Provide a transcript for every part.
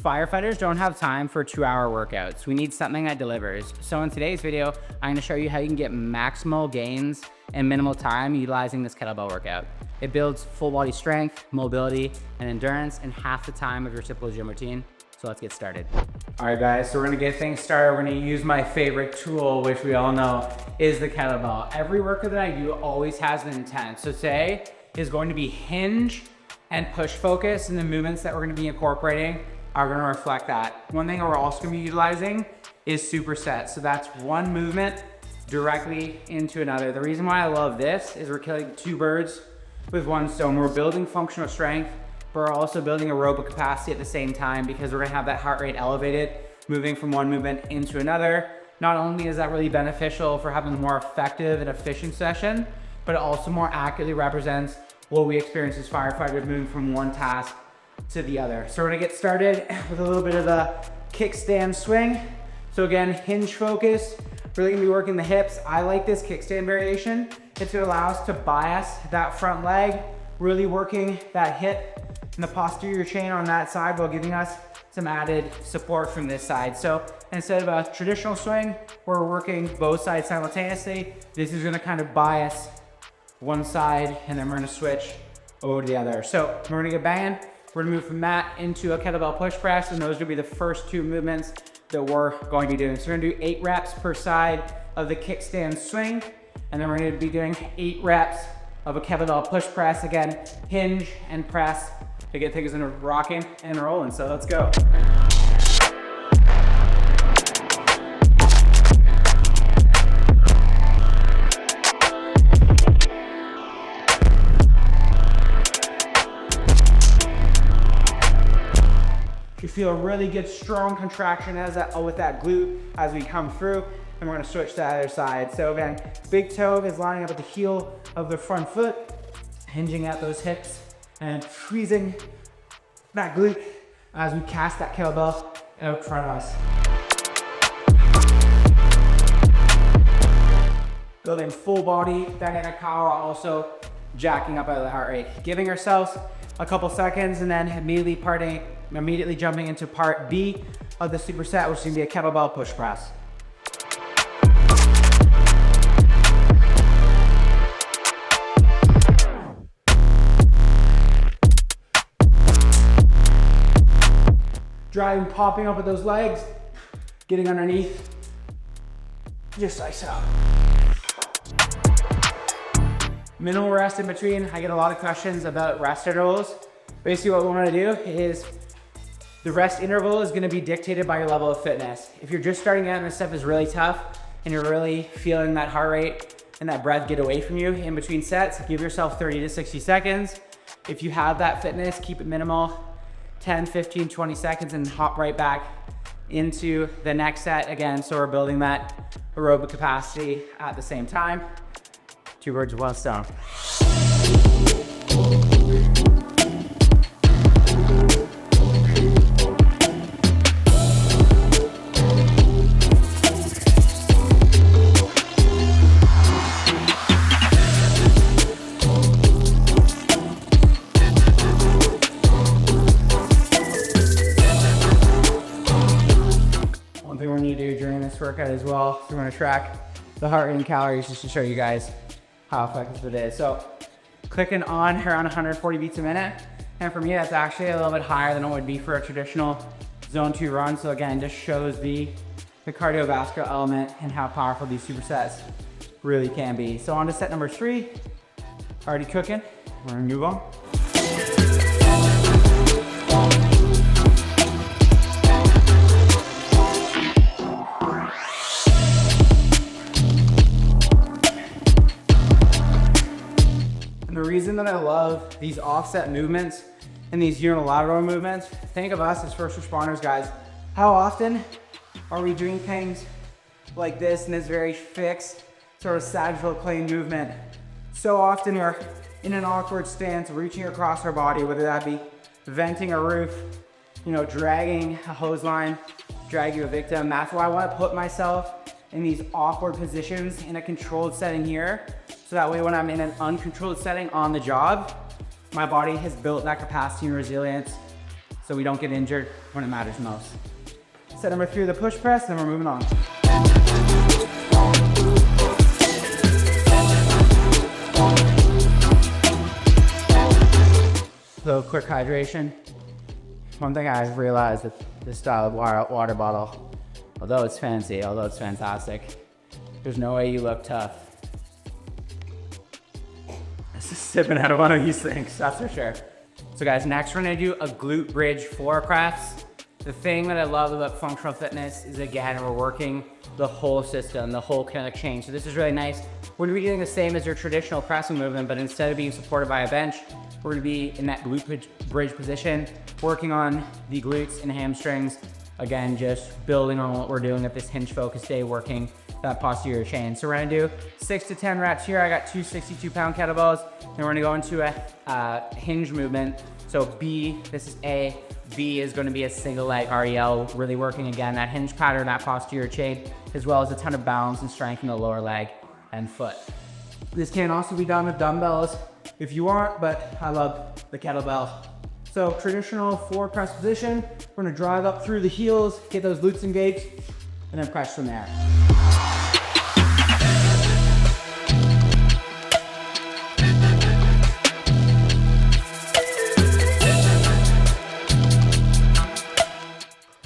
Firefighters don't have time for 2-hour workouts. We need something that delivers. So in today's video, I'm gonna show you how you can get maximal gains in minimal time utilizing this kettlebell workout. It builds full body strength, mobility, and endurance in half the time of your typical gym routine. So let's get started. All right guys, so we're gonna get things started. We're gonna use my favorite tool, which we all know is the kettlebell. Every workout that I do always has an intent. So today is going to be hinge and push focus, and the movements that we're gonna be incorporating are gonna reflect that. One thing we're also gonna be utilizing is superset. So that's one movement directly into another. The reason why I love this is we're killing two birds with one stone. We're building functional strength, but we're also building aerobic capacity at the same time, because we're gonna have that heart rate elevated, moving from one movement into another. Not only is that really beneficial for having a more effective and efficient session, but it also more accurately represents what we experience as firefighters moving from one task to the other. So we're gonna get started with a little bit of the kickstand swing. So again, hinge focus, really gonna be working the hips. I like this kickstand variation. It's gonna allow us to bias that front leg, really working that hip and the posterior chain on that side while giving us some added support from this side. So instead of a traditional swing where we're working both sides simultaneously, this is gonna kind of bias one side and then we're gonna switch over to the other. So we're gonna get banging. We're gonna move from that into a kettlebell push press, and those will be the first two movements that we're going to be doing. So we're gonna do 8 reps per side of the kickstand swing, and then we're gonna be doing 8 reps of a kettlebell push press. Again, hinge and press to get things into rocking and rolling. So let's go. You feel a really good strong contraction with that glute as we come through, and we're gonna switch to the other side. So again, big toe is lining up at the heel of the front foot, hinging at those hips and squeezing that glute as we cast that kettlebell out front of us. Building full body dynamic power, also jacking up out of the heart rate. Giving ourselves a couple seconds and then immediately jumping into part B of the superset, which is gonna be a kettlebell push press. Driving, popping up with those legs, getting underneath, just like so. Minimal rest in between. I get a lot of questions about rest intervals. Basically what we wanna do is the rest interval is gonna be dictated by your level of fitness. If you're just starting out and this stuff is really tough and you're really feeling that heart rate and that breath get away from you in between sets, give yourself 30 to 60 seconds. If you have that fitness, keep it minimal, 10, 15, 20 seconds, and hop right back into the next set again. So we're building that aerobic capacity at the same time. Two birds with one stone. One thing we're gonna do during this workout as well, so we're gonna track the heart rate and calories just to show you guys how effective it is. So clicking on around 140 beats a minute. And for me, that's actually a little bit higher than it would be for a traditional zone 2 run. So again, just shows the cardiovascular element and how powerful these supersets really can be. So on to set number 3, already cooking. We're gonna move on. The reason that I love these offset movements and these unilateral movements, think of us as first responders, guys. How often are we doing things like this in this very fixed sort of sagittal plane movement? So often we're in an awkward stance, reaching across our body, whether that be venting a roof, dragging a hose line, dragging a victim. That's why I want to put myself in these awkward positions in a controlled setting here. So that way when I'm in an uncontrolled setting on the job, my body has built that capacity and resilience so we don't get injured when it matters most. Set number 3 of the push press, then we're moving on. So quick hydration. One thing I've realized with this style of water bottle, although it's fancy, although it's fantastic, there's no way you look tough. This is sipping out of one of these things, that's for sure. So guys, next we're gonna do a glute bridge floor press. The thing that I love about functional fitness is, again, we're working the whole system, the whole kinetic chain. So this is really nice. We're gonna be doing the same as your traditional pressing movement, but instead of being supported by a bench, we're gonna be in that glute bridge position, working on the glutes and hamstrings. Again, just building on what we're doing at this hinge focus day, working that posterior chain. So we're gonna do 6 to 10 reps here. I got two 62-pound kettlebells. Then we're gonna go into a hinge movement. So B, this is A. B is gonna be a single leg REL, really working again that hinge pattern, that posterior chain, as well as a ton of balance and strength in the lower leg and foot. This can also be done with dumbbells if you want, but I love the kettlebell. So traditional forward press position, we're gonna drive up through the heels, get those glutes engaged, and then press from there.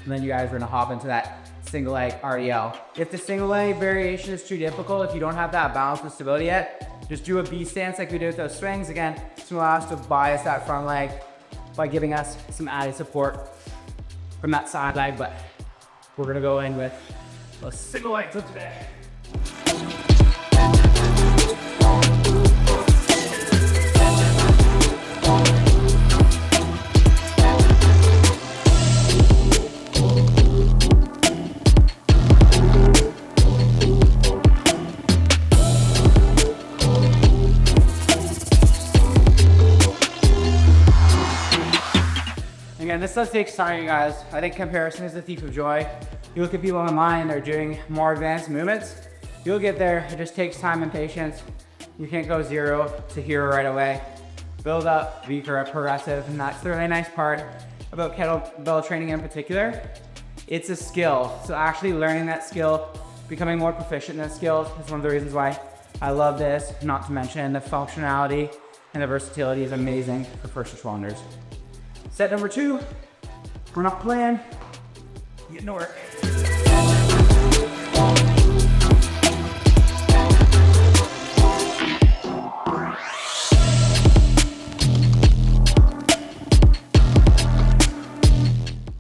And then you guys are gonna hop into that single leg RDL. If the single leg variation is too difficult, if you don't have that balance and stability yet, just do a B stance like we did with those swings. Again, it's gonna allow us to bias that front leg by giving us some added support from that side leg, but we're gonna go in with a single leg for today. Again, this does take time, you guys. I think comparison is the thief of joy. You look at people online, they're doing more advanced movements. You'll get there, it just takes time and patience. You can't go 0 to hero right away. Build up, be progressive, and that's the really nice part about kettlebell training in particular. It's a skill, so actually learning that skill, becoming more proficient in that skill is one of the reasons why I love this, not to mention the functionality and the versatility is amazing for first responders. Set number 2, we're not playing, getting to work.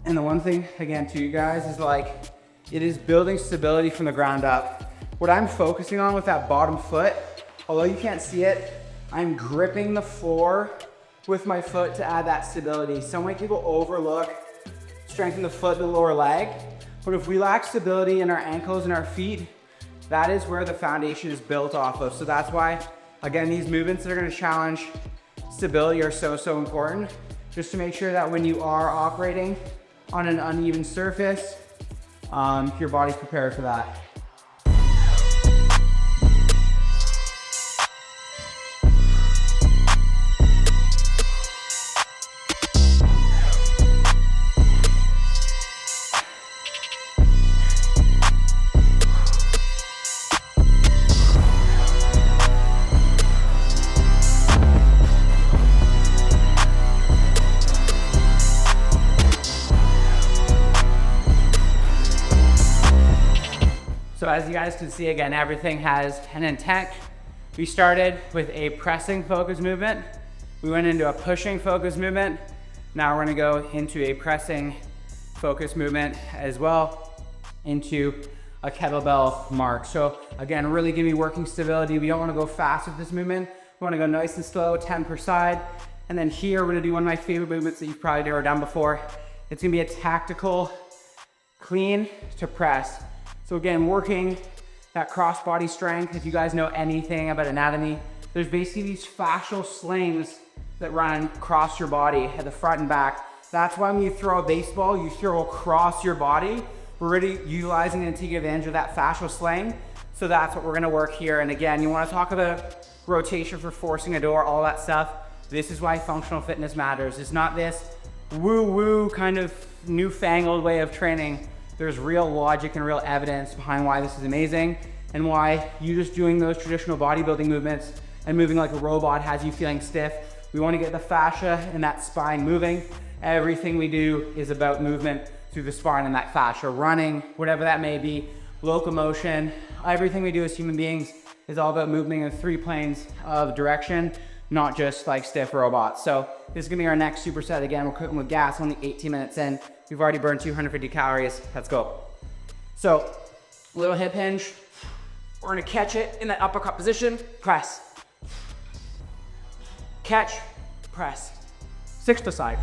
And the one thing, again, to you guys is like, it is building stability from the ground up. What I'm focusing on with that bottom foot, although you can't see it, I'm gripping the floor with my foot to add that stability. So many people overlook strengthening the foot, the lower leg, but if we lack stability in our ankles and our feet, that is where the foundation is built off of. So that's why, again, these movements that are gonna challenge stability are so important, just to make sure that when you are operating on an uneven surface, your body's prepared for that. So as you guys can see, again, everything has an intent. We started with a pressing focus movement. We went into a pushing focus movement. Now we're gonna go into a pressing focus movement as well into a kettlebell mark. So again, really give me working stability. We don't wanna go fast with this movement. We wanna go nice and slow, 10 per side. And then here, we're gonna do one of my favorite movements that you've probably never done before. It's gonna be a tactical clean to press. So again, working that cross body strength. If you guys know anything about anatomy, there's basically these fascial slings that run across your body at the front and back. That's why when you throw a baseball, you throw across your body. We're really utilizing and taking advantage of that fascial sling. So that's what we're gonna work here. And again, you wanna talk about rotation for forcing a door, all that stuff. This is why functional fitness matters. It's not this woo-woo kind of newfangled way of training. There's real logic and real evidence behind why this is amazing and why you just doing those traditional bodybuilding movements and moving like a robot has you feeling stiff. We want to get the fascia and that spine moving. Everything we do is about movement through the spine and that fascia, running, whatever that may be, locomotion. Everything we do as human beings is all about moving in 3 planes of direction, not just like stiff robots. So this is gonna be our next superset. Again, we're cooking with gas, only 18 minutes in. We've already burned 250 calories. Let's go. So, little hip hinge. We're gonna catch it in that uppercut position, press. Catch, press. 6 to side.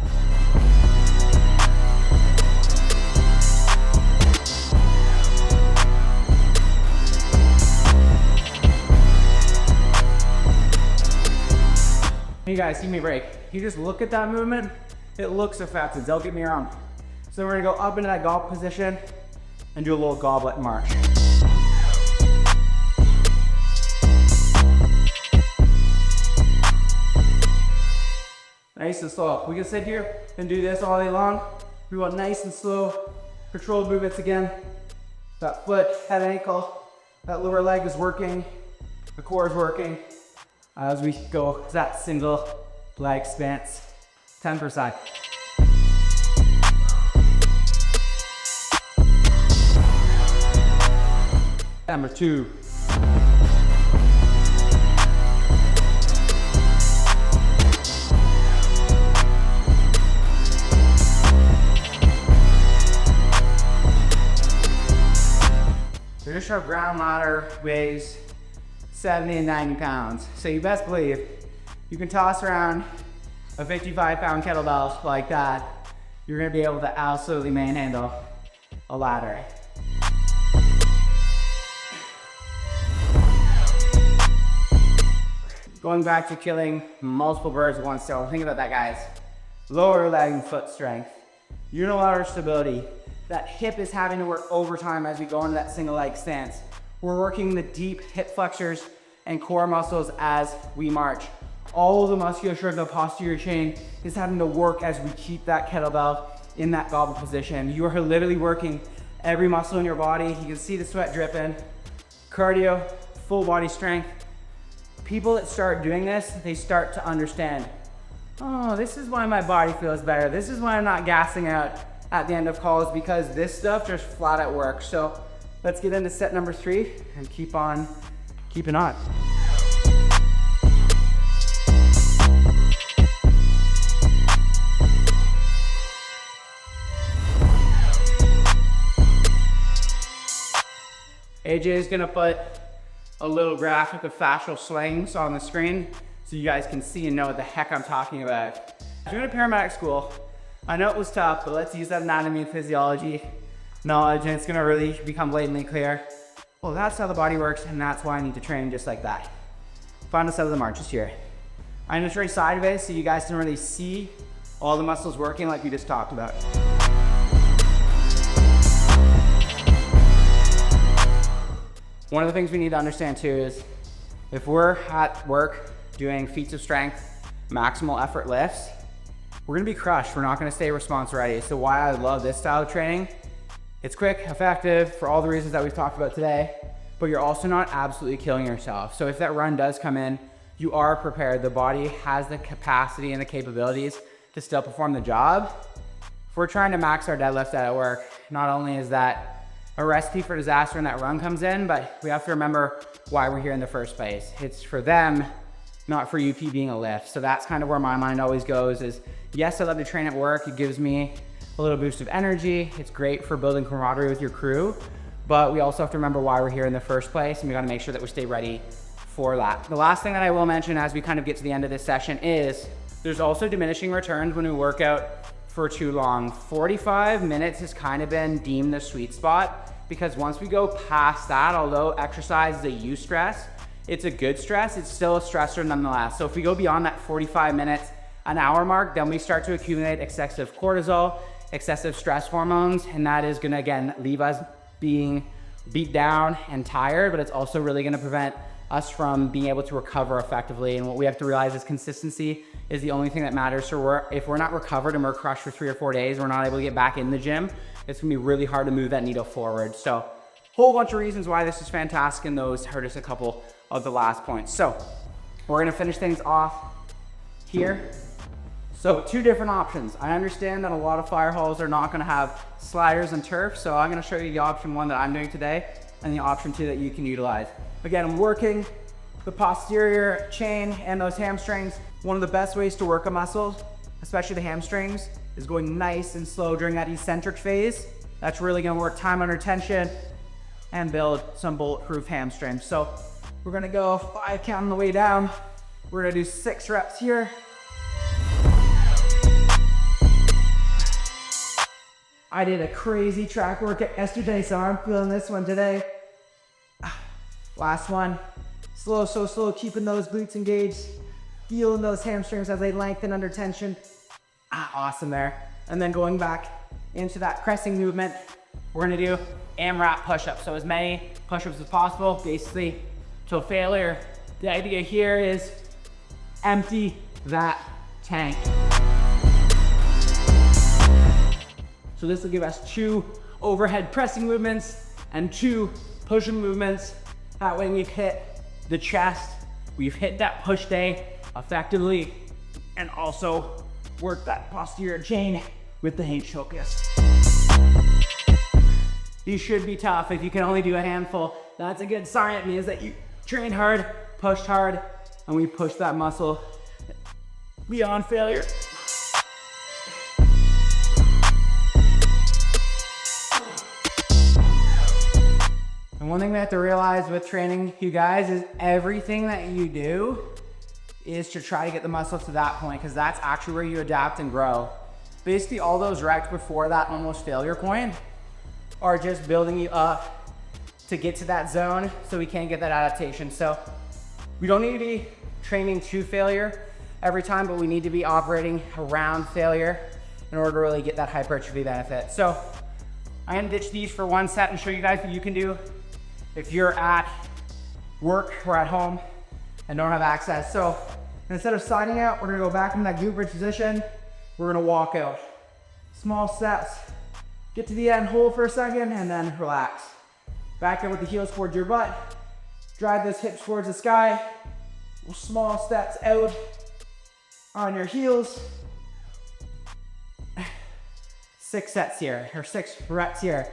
Hey guys, give me a break. You just look at that movement, it looks effective, don't get me wrong. So we're gonna go up into that goblet position and do a little goblet march. Nice and slow. We can sit here and do this all day long. We want nice and slow, controlled movements again. That foot, head, ankle, that lower leg is working, the core is working. As we go, that single leg stance, 10 per side. Number 2. Traditional ground ladder weighs 70 and 90 pounds. So you best believe you can toss around a 55-pound kettlebell like that, you're gonna be able to absolutely manhandle a ladder. Going back to killing multiple birds with one stone. Think about that, guys. Lower leg and foot strength, unilateral stability. That hip is having to work overtime as we go into that single leg stance. We're working the deep hip flexors and core muscles as we march. All of the musculature of the posterior chain is having to work as we keep that kettlebell in that goblet position. You are literally working every muscle in your body. You can see the sweat dripping. Cardio, full body strength. People that start doing this, they start to understand, oh, this is why my body feels better. This is why I'm not gassing out at the end of calls, because this stuff just flat out works. So let's get into set number 3 and keep on keeping on. AJ is gonna put a little graphic of fascial slings on the screen so you guys can see and know what the heck I'm talking about. If you're in a paramedic school, I know it was tough, but let's use that anatomy and physiology knowledge and it's gonna really become blatantly clear. Well, that's how the body works and that's why I need to train just like that. Final set of the marches here. I'm gonna train sideways so you guys can really see all the muscles working like we just talked about. One of the things we need to understand too is if we're at work doing feats of strength, maximal effort lifts, we're gonna be crushed. We're not gonna stay response ready. So why I love this style of training, it's quick, effective for all the reasons that we've talked about today, but you're also not absolutely killing yourself. So if that run does come in, you are prepared. The body has the capacity and the capabilities to still perform the job. If we're trying to max our deadlift at work, not only is that a recipe for disaster when that run comes in, but we have to remember why we're here in the first place. It's for them, not for UP being a lift. So that's kind of where my mind always goes is, yes, I love to train at work. It gives me a little boost of energy. It's great for building camaraderie with your crew, but we also have to remember why we're here in the first place and we gotta make sure that we stay ready for that. The last thing that I will mention as we kind of get to the end of this session is there's also diminishing returns when we work out for too long. 45 minutes has kind of been deemed the sweet spot because once we go past that, although exercise is a eustress, it's a good stress, it's still a stressor nonetheless. So if we go beyond that 45 minutes, an hour mark, then we start to accumulate excessive cortisol, excessive stress hormones, and that is gonna, again, leave us being beat down and tired, but it's also really gonna prevent us from being able to recover effectively. And what we have to realize is consistency is the only thing that matters. So if we're not recovered and we're crushed for 3 or 4 days, we're not able to get back in the gym, it's gonna be really hard to move that needle forward. So whole bunch of reasons why this is fantastic, and those are just a couple of the last points. So we're gonna finish things off here. So 2 different options. I understand that a lot of fire halls are not gonna have sliders and turf, so I'm gonna show you the option 1 that I'm doing today and the option 2 that you can utilize. Again, I'm working the posterior chain and those hamstrings. One of the best ways to work a muscle, especially the hamstrings, is going nice and slow during that eccentric phase. That's really gonna work time under tension and build some bulletproof hamstrings. So we're gonna go 5 count on the way down. We're gonna do 6 reps here. I did a crazy track workout yesterday, so I'm feeling this one today. Last one. Slow, so slow, keeping those glutes engaged, feeling those hamstrings as they lengthen under tension. Awesome there. And then going back into that pressing movement, we're gonna do AMRAP push-ups. So as many push-ups as possible, basically till failure. The idea here is empty that tank. So this will give us 2 overhead pressing movements and 2 push-up movements. That way we've hit the chest, we've hit that push day effectively, and also work that posterior chain with the hinge focus. These should be tough. If you can only do a handful, that's a good sign. It means that you trained hard, pushed hard, and we pushed that muscle beyond failure. And one thing we have to realize with training you guys is everything that you do is to try to get the muscle to that point, because that's actually where you adapt and grow. Basically all those reps before that almost failure point are just building you up to get to that zone so we can get that adaptation. So we don't need to be training to failure every time, but we need to be operating around failure in order to really get that hypertrophy benefit. So I'm gonna ditch these for 1 set and show you guys what you can do if you're at work or at home and don't have access. So instead of sliding out, we're gonna go back into that glute bridge position. We're gonna walk out. Small steps. Get to the end, hold for a second, and then relax. Back in with the heels towards your butt. Drive those hips towards the sky. Small steps out on your heels. 6 sets here, or 6 reps here.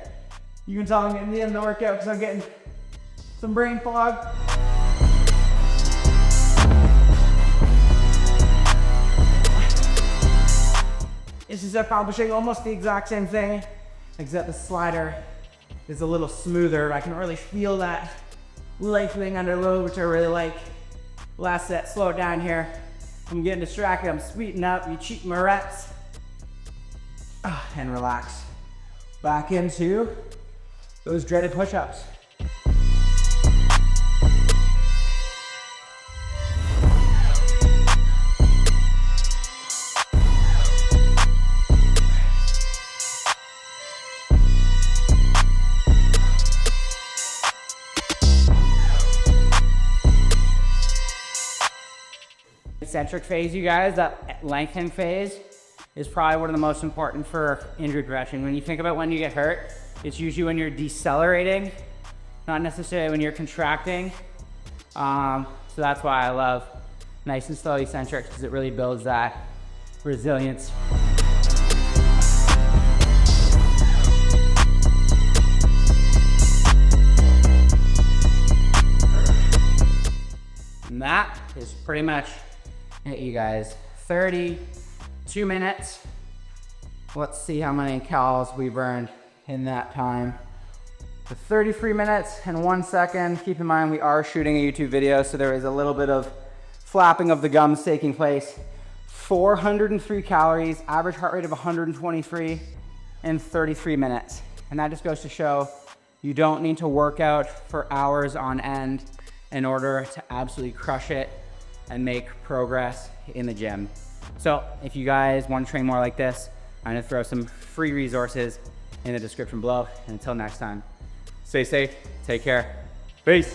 You can tell I'm getting to the end of the workout because I'm getting some brain fog. This is accomplishing almost the exact same thing, except the slider is a little smoother. I can really feel that lengthening under load, which I really like. Last set, slow it down here. I'm getting distracted, I'm speeding up, you cheat my reps. And relax. Back into those dreaded push-ups. Eccentric phase, you guys, that lengthening phase is probably one of the most important for injury prevention. When you think about when you get hurt, it's usually when you're decelerating, not necessarily when you're contracting. So that's why I love nice and slow eccentric, because it really builds that resilience. And that is pretty much it, you guys. 32 minutes. Let's see how many calories we burned in that time. For 33 minutes and 1 second. Keep in mind we are shooting a YouTube video, so there is a little bit of flapping of the gums taking place. 403 calories, average heart rate of 123 in 33 minutes. And that just goes to show you don't need to work out for hours on end in order to absolutely crush it and make progress in the gym. So if you guys want to train more like this, I'm gonna throw some free resources in the description below. And until next time, stay safe, take care, peace.